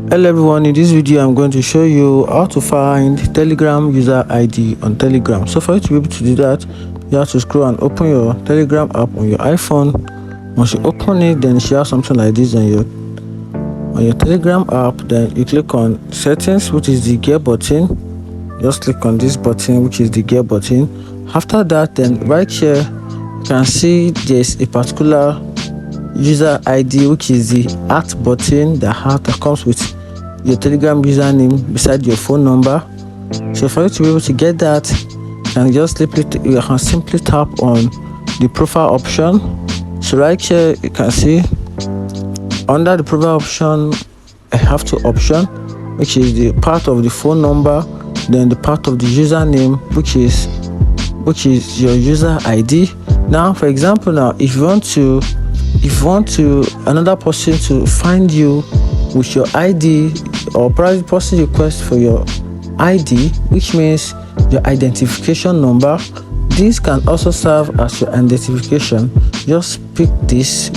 Hello everyone, in this video I'm going to show you how to find Telegram user ID on Telegram. So for you to be able to do that, you have to scroll and open your Telegram app on your iPhone. Once you open it, then you should have something like this on your Telegram app. Then you click on settings, which is the gear button. Just click on this button, which is the gear button. After that, then right here you can see there's a particular user ID, which is the @ button, the @ that comes with your Telegram username beside your phone number. So for you to be able to get that, you can simply tap on the profile option. So right here you can see under the profile option I have two options, which is the part of the phone number, then the part of the username, which is your user ID. Now for example, now if you want to another person to find you with your ID, or private person request for your ID, which means your identification number, this can also serve as your identification. Just pick this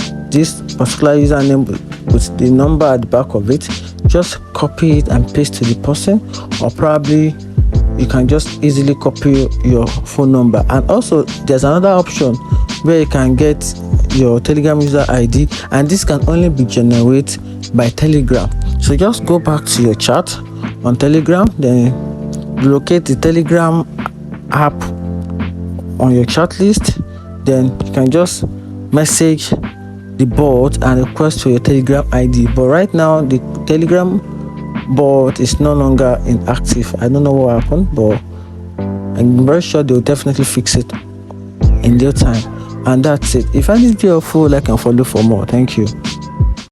particular username with the number at the back of it, just copy it and paste to the person, or probably you can just easily copy your phone number. And also there's another option where you can get your Telegram user ID, and this can only be generated by Telegram. So just go back to your chat on Telegram, then locate the Telegram app on your chat list, then you can just message the bot and request for your Telegram ID. But right now the Telegram bot is no longer inactive. I don't know what happened, but I'm very sure they'll definitely fix it in their time. And that's it. If I find this video helpful, like and follow for more. Thank you.